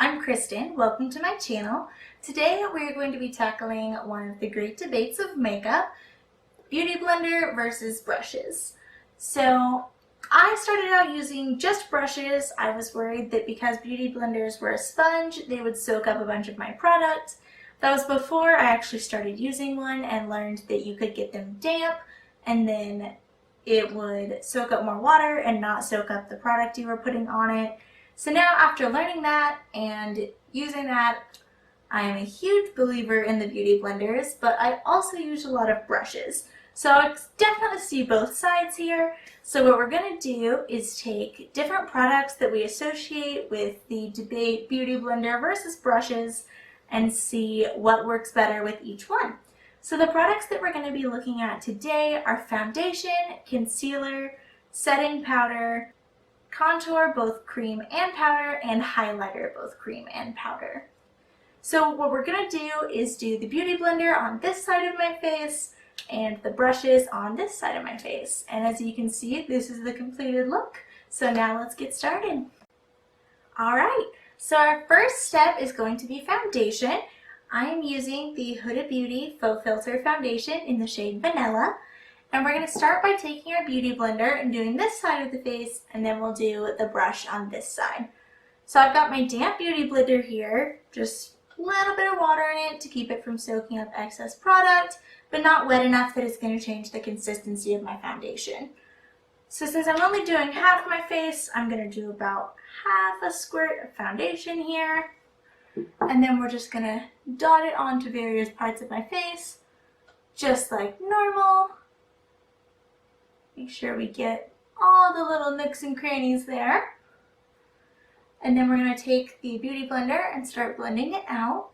I'm Kristen. Welcome to my channel. Today we're going to be tackling one of the great debates of makeup, beauty blender versus brushes. So I started out using just brushes. I was worried that because beauty blenders were a sponge, they would soak up a bunch of my product. That was before I actually started using one and learned that you could get them damp and then it would soak up more water and not soak up the product you were putting on it. So now after learning that and using that, I am a huge believer in the beauty blenders, but I also use a lot of brushes. So I definitely see both sides here. So what we're going to do is take different products that we associate with the debate beauty blender versus brushes and see what works better with each one. So the products that we're going to be looking at today are foundation, concealer, setting powder, contour, both cream and powder, and highlighter, both cream and powder. So what we're going to do is do the beauty blender on this side of my face and the brushes on this side of my face. And as you can see, this is the completed look. So now let's get started. Alright, so our first step is going to be foundation. I am using the Huda Beauty Faux Filter Foundation in the shade Vanilla. And we're going to start by taking our beauty blender and doing this side of the face, and then we'll do the brush on this side. So I've got my damp beauty blender here, just a little bit of water in it to keep it from soaking up excess product, but not wet enough that it's going to change the consistency of my foundation. So since I'm only doing half my face, I'm going to do about half a squirt of foundation here. And then we're just going to dot it onto various parts of my face, just like normal. Make sure we get all the little nooks and crannies there. And then we're going to take the beauty blender and start blending it out.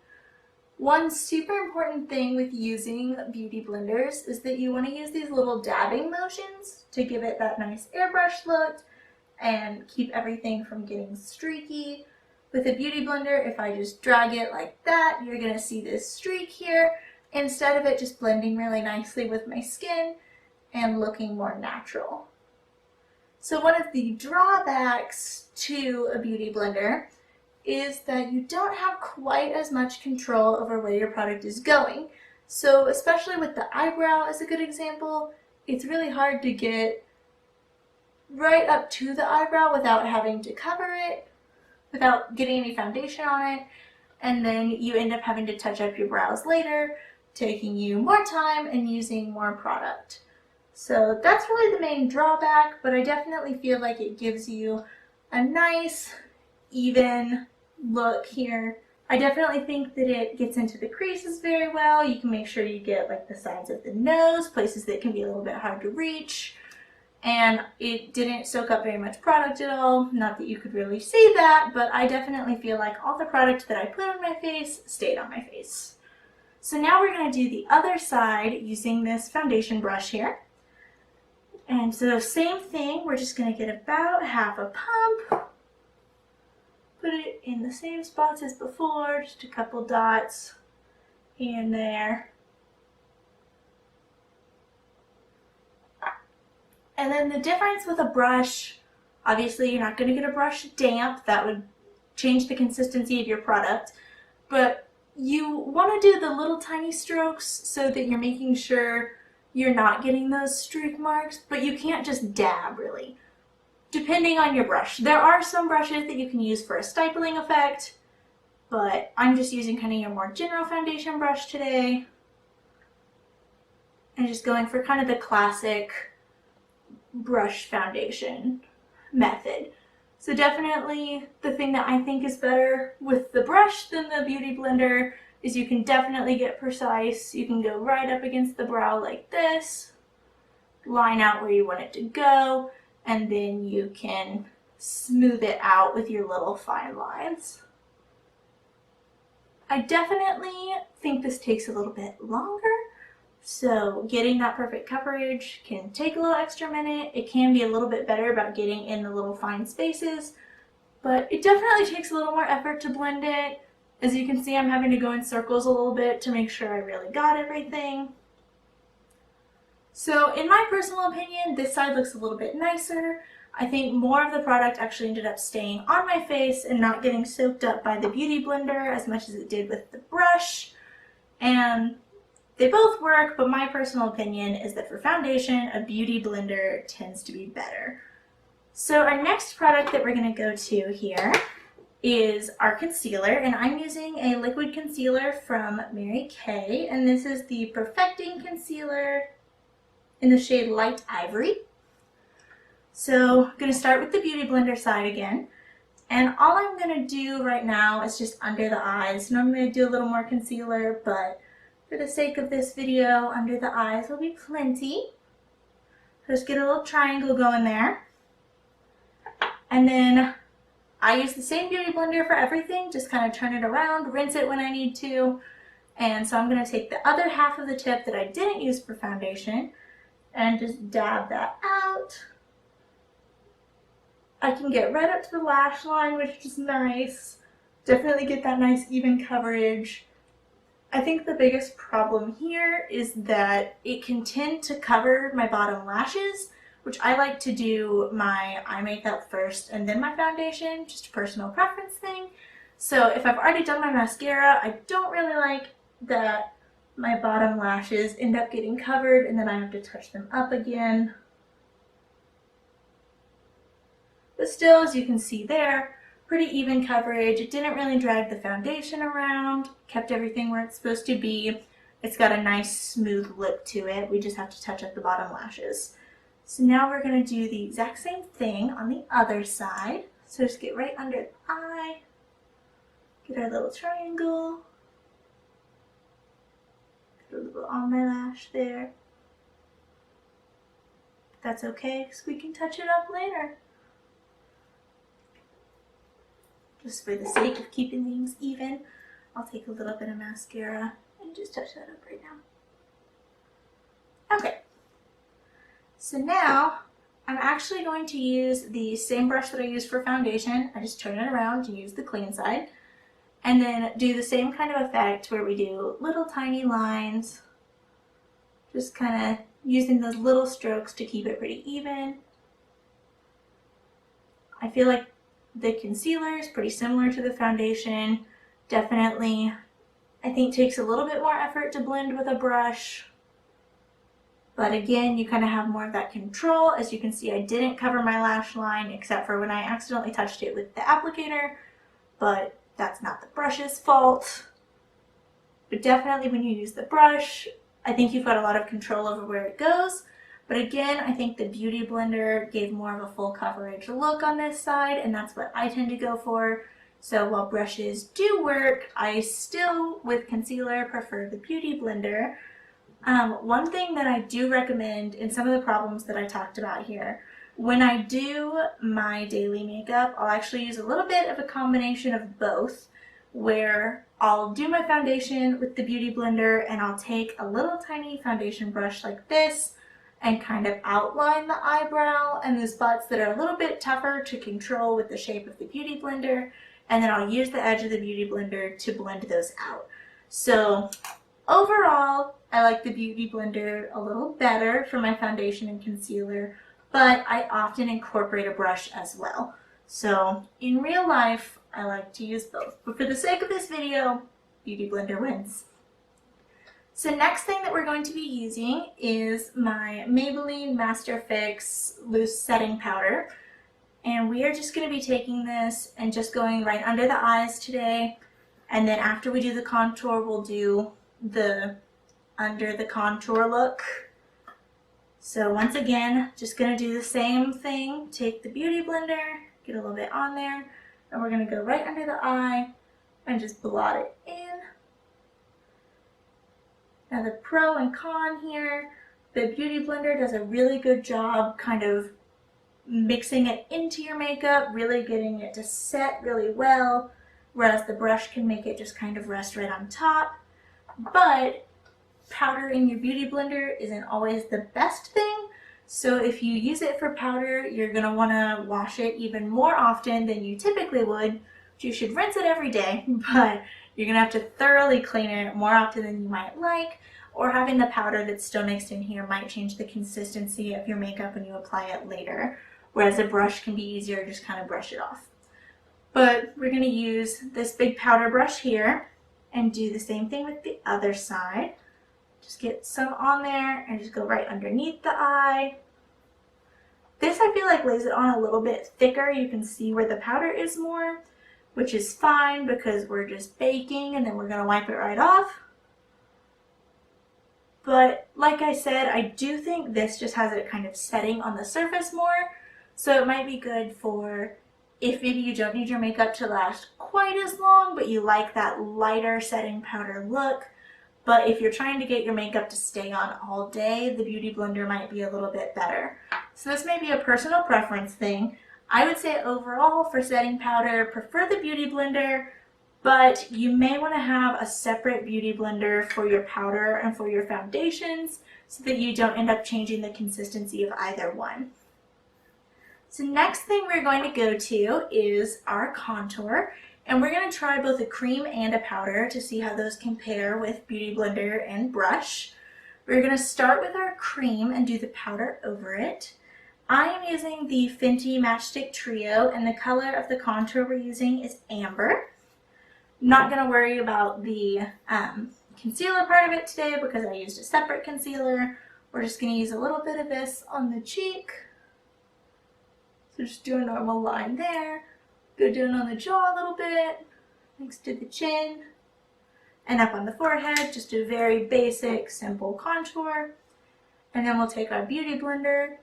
One super important thing with using beauty blenders is that you want to use these little dabbing motions to give it that nice airbrush look and keep everything from getting streaky. With a beauty blender, if I just drag it like that, you're going to see this streak here instead of it just blending really nicely with my skin and looking more natural. So one of the drawbacks to a beauty blender is that you don't have quite as much control over where your product is going. So especially with the eyebrow as a good example, it's really hard to get right up to the eyebrow without having to cover it, without getting any foundation on it, and then you end up having to touch up your brows later, taking you more time and using more product. So that's really the main drawback, but I definitely feel like it gives you a nice, even look here. I definitely think that it gets into the creases very well. You can make sure you get like the sides of the nose, places that can be a little bit hard to reach. And it didn't soak up very much product at all. Not that you could really see that, but I definitely feel like all the product that I put on my face stayed on my face. So now we're going to do the other side using this foundation brush here. And so same thing, we're just going to get about half a pump, put it in the same spots as before, just a couple dots here and there. And then the difference with a brush, obviously you're not going to get a brush damp, that would change the consistency of your product, but you want to do the little tiny strokes so that you're making sure you're not getting those streak marks, but you can't just dab really, depending on your brush. There are some brushes that you can use for a stippling effect, but I'm just using kind of your more general foundation brush today, and just going for kind of the classic brush foundation method. So definitely the thing that I think is better with the brush than the beauty blender is you can definitely get precise. You can go right up against the brow like this, line out where you want it to go, and then you can smooth it out with your little fine lines. I definitely think this takes a little bit longer, so getting that perfect coverage can take a little extra minute. It can be a little bit better about getting in the little fine spaces, but it definitely takes a little more effort to blend it. As you can see, I'm having to go in circles a little bit to make sure I really got everything. So in my personal opinion, this side looks a little bit nicer. I think more of the product actually ended up staying on my face and not getting soaked up by the Beauty Blender as much as it did with the brush. And they both work, but my personal opinion is that for foundation, a Beauty Blender tends to be better. So our next product that we're going to go to here is our concealer, and I'm using a liquid concealer from Mary Kay, and this is the Perfecting Concealer in the shade Light Ivory. So I'm going to start with the Beauty Blender side again, and all I'm going to do right now is just under the eyes. Normally I do a little more concealer, but for the sake of this video, under the eyes will be plenty. Just get a little triangle going there. And then I use the same Beauty Blender for everything, just kind of turn it around, rinse it when I need to. And so I'm going to take the other half of the tip that I didn't use for foundation and just dab that out. I can get right up to the lash line, which is nice. Definitely get that nice even coverage. I think the biggest problem here is that it can tend to cover my bottom lashes, which I like to do my eye makeup first and then my foundation, just a personal preference thing. So if I've already done my mascara, I don't really like that my bottom lashes end up getting covered and then I have to touch them up again. But still, as you can see there, pretty even coverage. It didn't really drag the foundation around, kept everything where it's supposed to be. It's got a nice smooth lip to it. We just have to touch up the bottom lashes. So now we're going to do the exact same thing on the other side. So just get right under the eye, get our little triangle, get a little on my lash there. That's okay, because we can touch it up later. Just for the sake of keeping things even, I'll take a little bit of mascara and just touch that up right now. Okay, so now I'm actually going to use the same brush that I used for foundation. I just turn it around to use the clean side and then do the same kind of effect where we do little tiny lines, just kind of using those little strokes to keep it pretty even. I feel like the concealer is pretty similar to the foundation. Definitely, I think takes a little bit more effort to blend with a brush. But again, you kind of have more of that control. As you can see, I didn't cover my lash line except for when I accidentally touched it with the applicator, but that's not the brush's fault. But definitely when you use the brush, I think you've got a lot of control over where it goes. But again, I think the Beauty Blender gave more of a full coverage look on this side, and that's what I tend to go for. So while brushes do work, I still, with concealer, prefer the Beauty Blender. One thing that I do recommend in some of the problems that I talked about here, when I do my daily makeup, I'll actually use a little bit of a combination of both, where I'll do my foundation with the Beauty Blender and I'll take a little tiny foundation brush like this and kind of outline the eyebrow and the spots that are a little bit tougher to control with the shape of the Beauty Blender, and then I'll use the edge of the Beauty Blender to blend those out. So overall, I like the Beauty Blender a little better for my foundation and concealer, but I often incorporate a brush as well. So in real life, I like to use both, but for the sake of this video, Beauty Blender wins. So next thing that we're going to be using is my Maybelline Master Fix Loose Setting Powder. And we are just going to be taking this and just going right under the eyes today. And then after we do the contour, we'll do the under the contour look. So once again, just going to do the same thing. Take the Beauty Blender, get a little bit on there, and we're going to go right under the eye and just blot it in. Now the pro and con here, the Beauty Blender does a really good job kind of mixing it into your makeup, really getting it to set really well, whereas the brush can make it just kind of rest right on top. But powder in your Beauty Blender isn't always the best thing, so if you use it for powder, you're going to want to wash it even more often than you typically would. You should rinse it every day, but you're going to have to thoroughly clean it more often than you might like, or having the powder that's still mixed in here might change the consistency of your makeup when you apply it later. whereas a brush can be easier, just kind of brush it off. But we're going to use this big powder brush here and do the same thing with the other side. Just get some on there and just go right underneath the eye. This I feel like lays it on a little bit thicker. You can see where the powder is more, which is fine because we're just baking and then we're going to wipe it right off. But like I said, I do think this just has it kind of setting on the surface more. So it might be good for if maybe you don't need your makeup to last quite as long, but you like that lighter setting powder look. But if you're trying to get your makeup to stay on all day, the Beauty Blender might be a little bit better. So this may be a personal preference thing. I would say overall for setting powder, prefer the Beauty Blender, but you may want to have a separate Beauty Blender for your powder and for your foundations so that you don't end up changing the consistency of either one. So next thing we're going to go to is our contour. And we're going to try both a cream and a powder to see how those compare with Beauty Blender and brush. We're going to start with our cream and do the powder over it. I am using the Fenty Matchstick Trio, and the color of the contour we're using is Amber. Not going to worry about the concealer part of it today because I used a separate concealer. We're just going to use a little bit of this on the cheek. So just do a normal line there. Go down on the jaw a little bit, next to the chin, and up on the forehead, just a very basic, simple contour. And then we'll take our Beauty Blender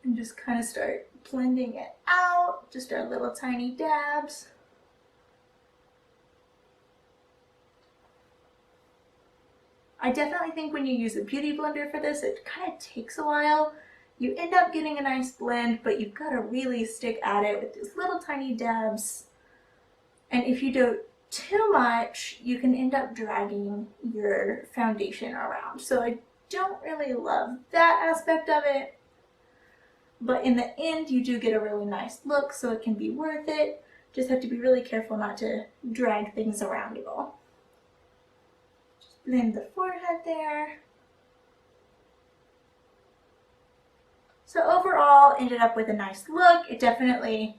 and just kind of start blending it out, just our little tiny dabs. I definitely think when you use a Beauty Blender for this, it kind of takes a while. You end up getting a nice blend, but you've got to really stick at it with these little tiny dabs. And if you do too much, you can end up dragging your foundation around. So I don't really love that aspect of it. But in the end, you do get a really nice look, so it can be worth it. Just have to be really careful not to drag things around at all. Just blend the forehead there. So overall, ended up with a nice look. It definitely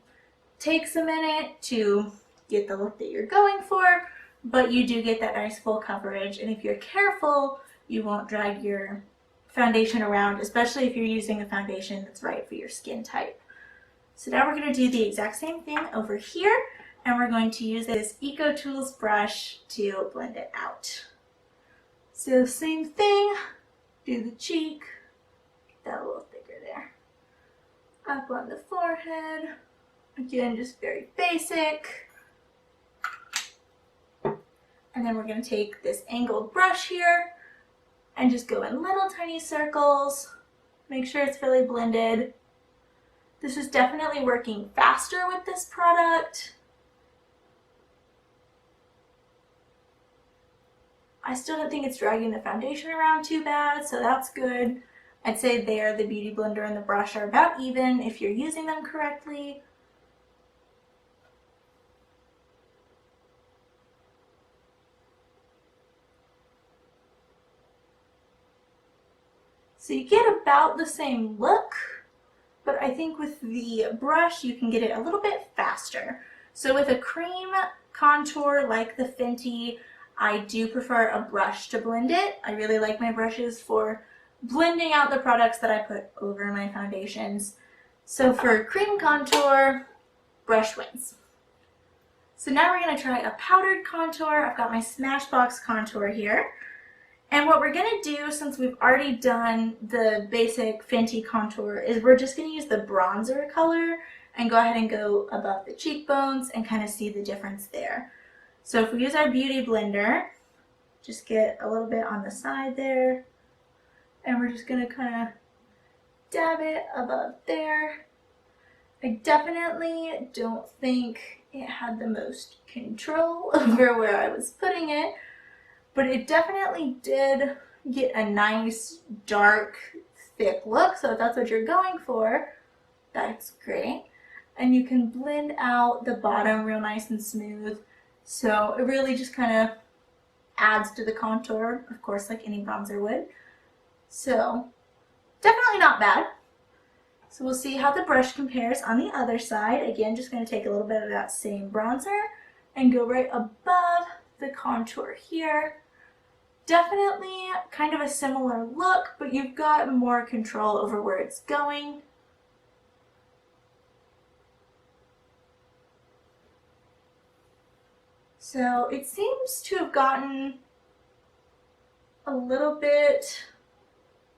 takes a minute to get the look that you're going for, but you do get that nice full coverage. And if you're careful, you won't drag your foundation around, especially if you're using a foundation that's right for your skin type. So now we're going to do the exact same thing over here, and we're going to use this EcoTools brush to blend it out. So same thing, do the cheek, get that a little thicker there. Up on the forehead, again just very basic. And then we're going to take this angled brush here and just go in little tiny circles, make sure it's really blended. This is definitely working faster with this product. I still don't think it's dragging the foundation around too bad, so that's good. I'd say there the Beauty Blender and the brush are about even if you're using them correctly. So you get about the same look, but I think with the brush you can get it a little bit faster. So with a cream contour like the Fenty, I do prefer a brush to blend it. I really like my brushes for blending out the products that I put over my foundations. So for cream contour, brush wins. So now we're going to try a powdered contour. I've got my Smashbox contour here. And what we're going to do, since we've already done the basic Fenty contour, is we're just going to use the bronzer color and go ahead and go above the cheekbones and kind of see the difference there. So if we use our Beauty Blender, just get a little bit on the side there, and we're just going to kind of dab it above there. I definitely don't think it had the most control over where I was putting it, but it definitely did get a nice, dark, thick look. So if that's what you're going for, that's great. And you can blend out the bottom real nice and smooth. So it really just kind of adds to the contour, of course, like any bronzer would. So definitely not bad. So we'll see how the brush compares on the other side. Again, just going to take a little bit of that same bronzer and go right above the contour here. Definitely kind of a similar look, but you've got more control over where it's going. So it seems to have gotten a little bit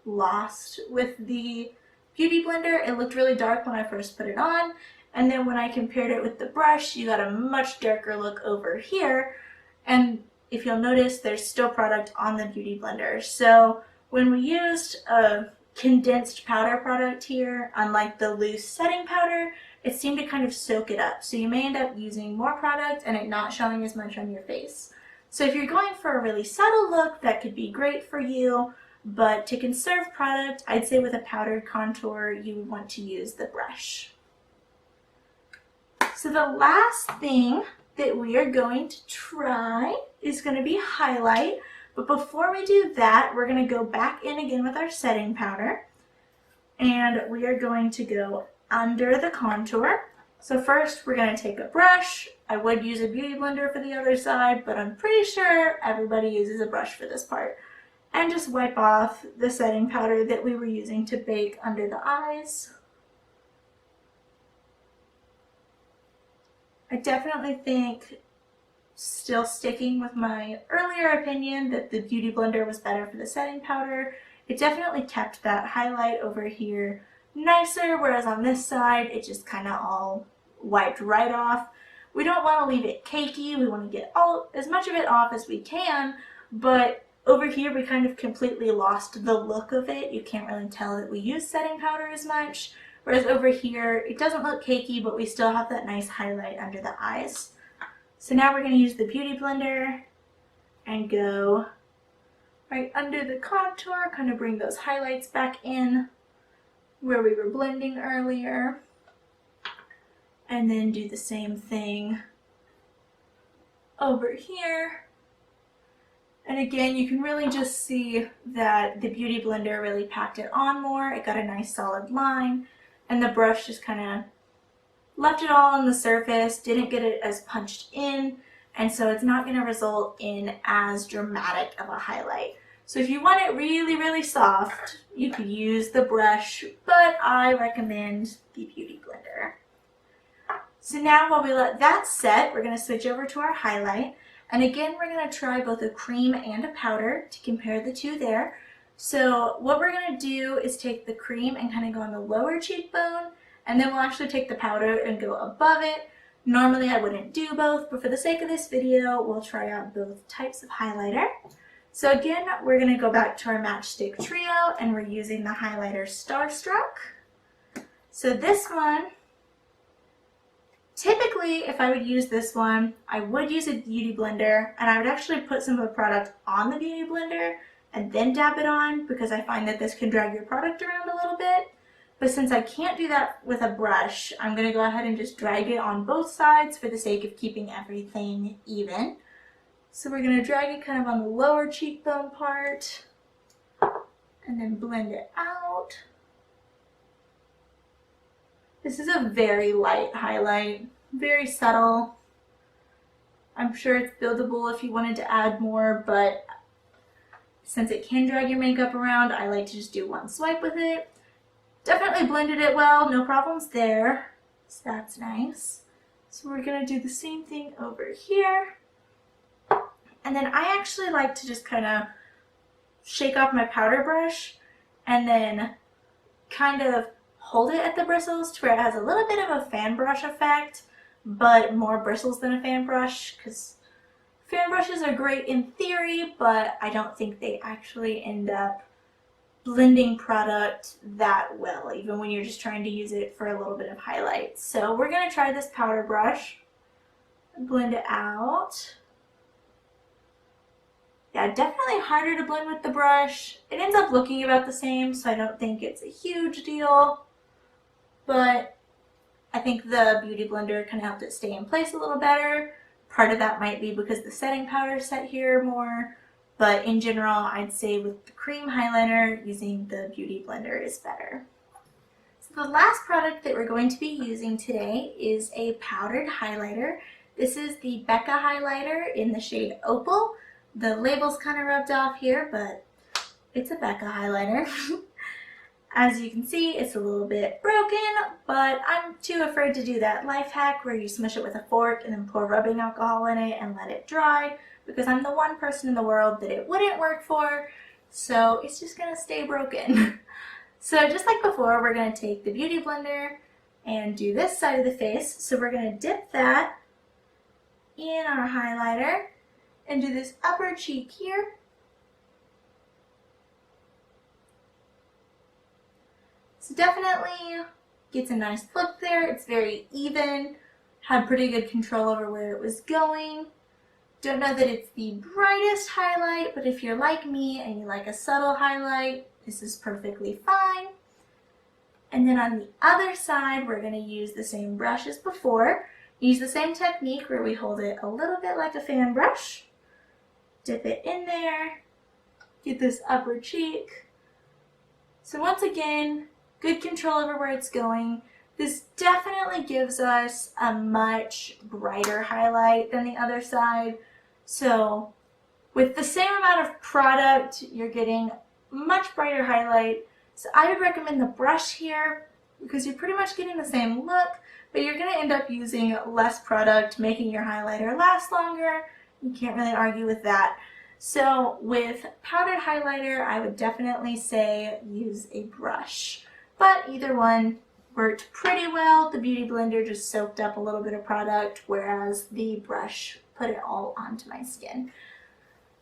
lost with the Beauty Blender. It looked really dark when I first put it on, and then when I compared it with the brush, you got a much darker look over here. And if you'll notice, there's still product on the Beauty Blender. So when we used a condensed powder product here, unlike the loose setting powder, it seemed to kind of soak it up. So you may end up using more product and it not showing as much on your face. So if you're going for a really subtle look, that could be great for you. But to conserve product, I'd say with a powdered contour, you would want to use the brush. So the last thing that we are going to try is going to be highlight. But before we do that, we're going to go back in again with our setting powder. And we are going to go under the contour. So first we're going to take a brush. I would use a Beauty Blender for the other side, but I'm pretty sure everybody uses a brush for this part. And just wipe off the setting powder that we were using to bake under the eyes. I definitely think, still sticking with my earlier opinion, that the Beauty Blender was better for the setting powder. It definitely kept that highlight over here nicer, whereas on this side it just kind of all wiped right off. We don't want to leave it cakey. We want to get as much of it off as we can, but over here we kind of completely lost the look of it. You can't really tell that we use setting powder as much, whereas over here it doesn't look cakey, but we still have that nice highlight under the eyes. So now we're going to use the Beauty Blender and go right under the contour, kind of bring those highlights back in where we were blending earlier, and then do the same thing over here. And again, you can really just see that the Beauty Blender really packed it on more. It got a nice solid line, and the brush just kind of left it all on the surface, didn't get it as punched in, and so it's not going to result in as dramatic of a highlight. So if you want it really, really soft, you could use the brush, but I recommend the Beauty Blender. So now while we let that set, we're going to switch over to our highlight. And again, we're going to try both a cream and a powder to compare the two there. So what we're going to do is take the cream and kind of go on the lower cheekbone, and then we'll actually take the powder and go above it. Normally I wouldn't do both, but for the sake of this video, we'll try out both types of highlighter. So again, we're going to go back to our Matchstick Trio, and we're using the highlighter Starstruck. So this one, typically if I would use this one, I would use a Beauty Blender, and I would actually put some of the product on the Beauty Blender and then dab it on, because I find that this can drag your product around a little bit. But since I can't do that with a brush, I'm going to go ahead and just drag it on both sides for the sake of keeping everything even. So we're going to drag it kind of on the lower cheekbone part and then blend it out. This is a very light highlight, very subtle. I'm sure it's buildable if you wanted to add more, but since it can drag your makeup around, I like to just do one swipe with it. Definitely blended it well, no problems there. So that's nice. So we're going to do the same thing over here. And then I actually like to just kind of shake off my powder brush and then kind of hold it at the bristles to where it has a little bit of a fan brush effect, but more bristles than a fan brush, because fan brushes are great in theory, but I don't think they actually end up blending product that well, even when you're just trying to use it for a little bit of highlight. So we're going to try this powder brush and blend it out. Yeah, definitely harder to blend with the brush. It ends up looking about the same, so I don't think it's a huge deal. But I think the Beauty Blender kind of helped it stay in place a little better. Part of that might be because the setting powder set here more. But in general, I'd say with the cream highlighter, using the Beauty Blender is better. So The last product that we're going to be using today is a powdered highlighter. This is the Becca highlighter in the shade Opal. The label's kind of rubbed off here, but it's a Becca highlighter. As you can see, it's a little bit broken, but I'm too afraid to do that life hack where you smush it with a fork and then pour rubbing alcohol in it and let it dry, because I'm the one person in the world that it wouldn't work for, so it's just gonna stay broken. So just like before, we're going to take the Beauty Blender and do this side of the face. So we're going to dip that in our highlighter and do this upper cheek here. So definitely gets a nice look there. It's very even, had pretty good control over where it was going. Don't know that it's the brightest highlight, but if you're like me and you like a subtle highlight, this is perfectly fine. And then on the other side, we're going to use the same brush as before. Use the same technique where we hold it a little bit like a fan brush. Dip it in there. Get this upper cheek. So once again, good control over where it's going. This definitely gives us a much brighter highlight than the other side. So with the same amount of product, you're getting much brighter highlight. So I would recommend the brush here because you're pretty much getting the same look, but you're going to end up using less product, making your highlighter last longer. You can't really argue with that. So with powdered highlighter, I would definitely say use a brush, but either one worked pretty well. The Beauty Blender just soaked up a little bit of product, whereas the brush put it all onto my skin.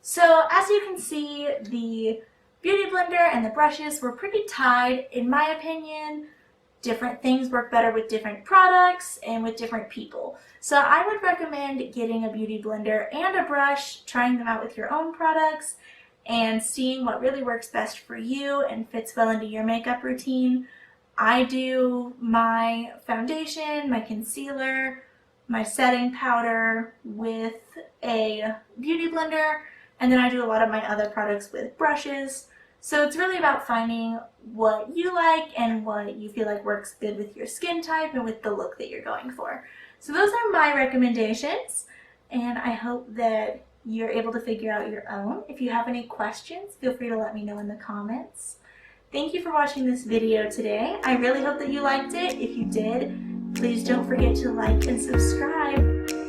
So as you can see, the Beauty Blender and the brushes were pretty tied, in my opinion. Different things work better with different products and with different people. So I would recommend getting a Beauty Blender and a brush, trying them out with your own products, and seeing what really works best for you and fits well into your makeup routine. I do my foundation, my concealer, my setting powder with a Beauty Blender, and then I do a lot of my other products with brushes. So it's really about finding what you like and what you feel like works good with your skin type and with the look that you're going for. So those are my recommendations, and I hope that you're able to figure out your own. If you have any questions, feel free to let me know in the comments. Thank you for watching this video today. I really hope that you liked it. If you did, please don't forget to like and subscribe.